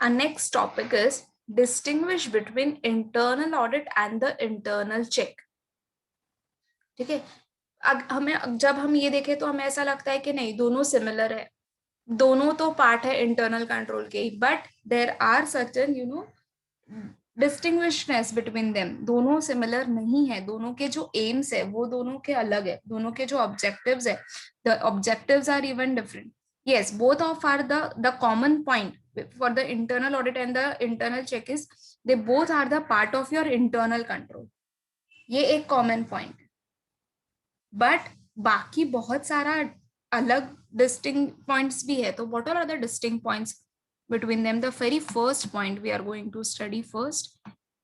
Our next topic is distinguish between internal audit and the internal check. ठीक है, हमें जब हम ये देखें तो हमें ऐसा लगता है कि नहीं, दोनों सिमिलर है, दोनों तो पार्ट है इंटरनल कंट्रोल के ही, but there are certain distinguishness between them. दोनों सिमिलर नहीं है, दोनों के जो एम्स है वो दोनों के अलग है, दोनों के जो ऑब्जेक्टिव्स है, the objectives are even different. yes, both of are the common point for the internal audit and the internal check is they both are the part of your internal control। ये एक common point है, but बाकी बहुत सारा अलग distinct points भी है। तो what are the distinct points between them? The very first point we are going to study first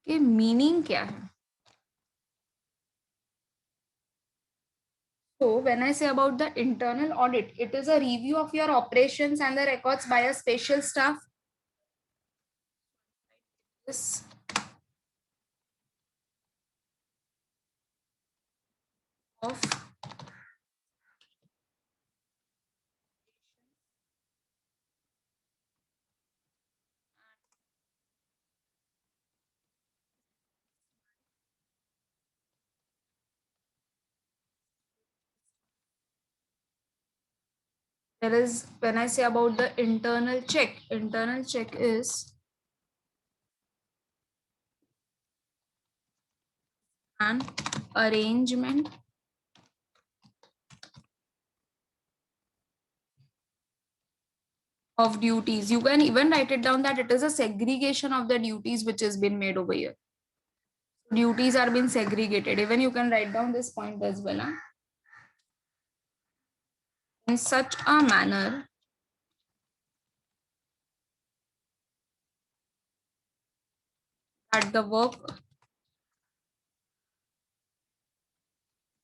कि मीनिंग क्या है। So when I say about the internal audit, it is a review of your operations and the records by a special staff. This of there is, when I say about the internal check is an arrangement of duties. You can even write it down that it is a segregation of the duties which has been made over here. Duties are being segregated. Even you can write down this point as well. Huh? In such a manner that the work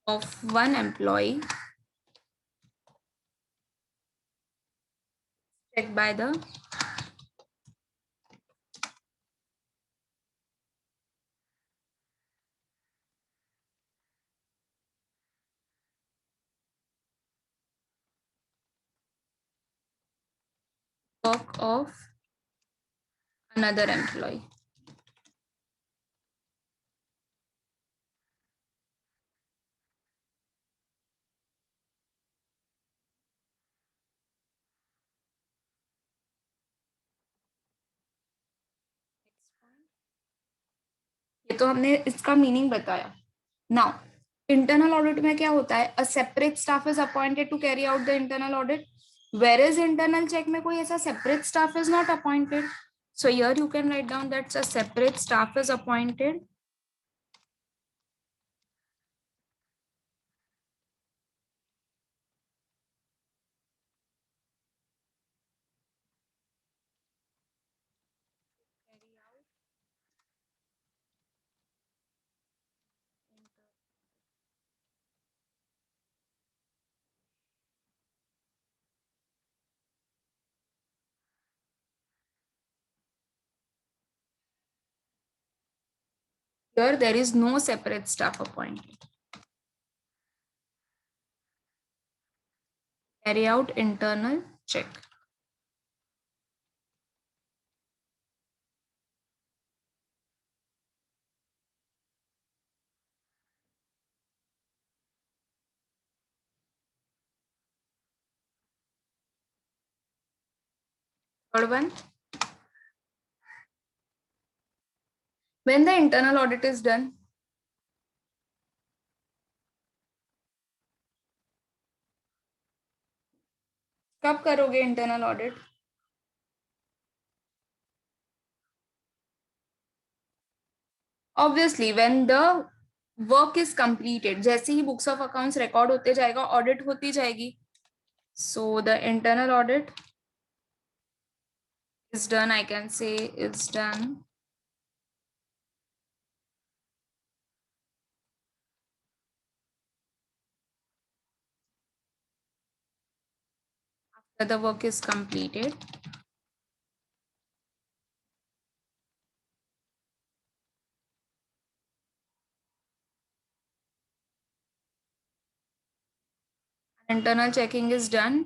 of one employee checked by the work of another employee. ये तो हमने इसका meaning बताया। Now internal audit में क्या होता है? A separate staff is appointed to carry out the internal audit, where is internal check में कोई ऐसा separate staff is not appointed. So here you can write down that's a separate staff is appointed here there is no separate staff appointed carry out internal check। Third one, when the internal audit is done, कब करोगे internal audit? Obviously when the work is completed, जैसे ही books of accounts record होते जाएगा, audit होती जाएगी। So the internal audit is done, I can say is done after the work is completed internal checking is done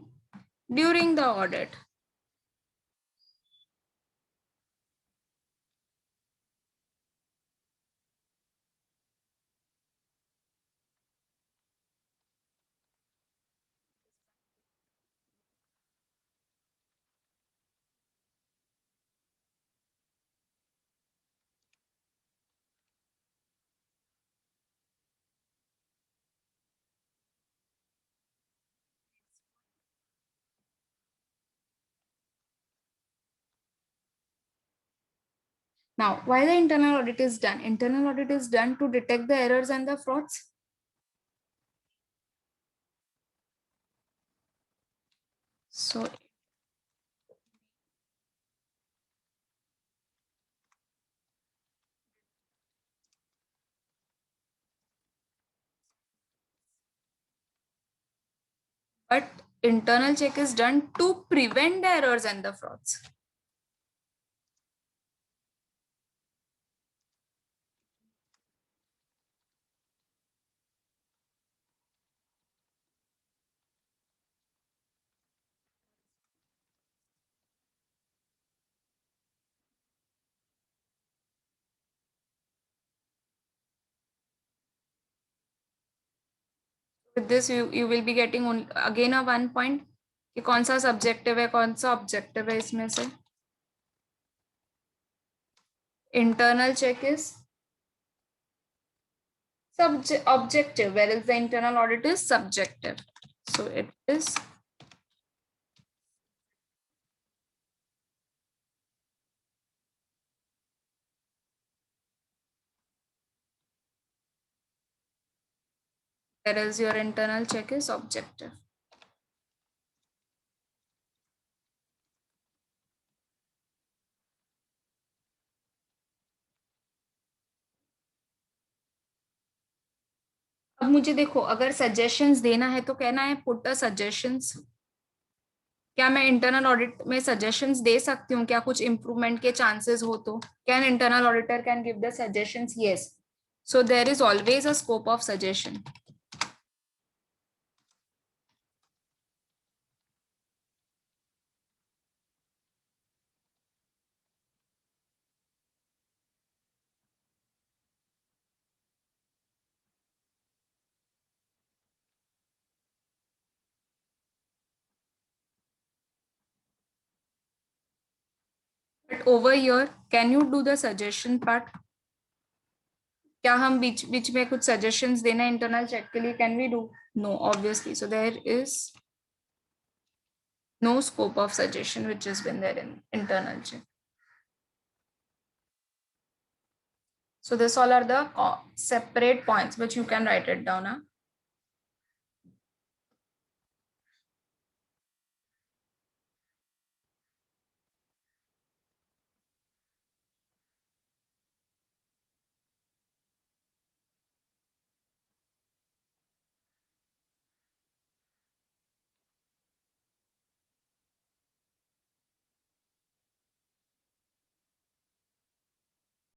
during the audit। Now, why the internal audit is done? Internal audit is done to detect the errors and the frauds. So, but internal check is done to prevent the errors and the frauds. With this, you will be getting again a 1 point कि कौन सा subjective है कौन सा objective है इसमें से. Internal check is objective, whereas the internal audit is subjective. So it is whereas your internal check is objective. अब मुझे देखो अगर सजेशंस देना है तो कहना है पुट अ सजेशंस. क्या मैं इंटरनल ऑडिट में सजेशंस दे सकती हूँ? क्या कुछ इम्प्रूवमेंट के चांसेस हो तो can internal auditor can give the suggestions? Yes. So there is always a scope of suggestion. But over here, can you do the suggestion part? क्या हम बीच बीच में कुछ सजेशंस देना इंटरनल चेक के लिए? Can we do? No, obviously. So there is no scope of suggestion which has been there in internal check. So this all are the separate points which you can write it down.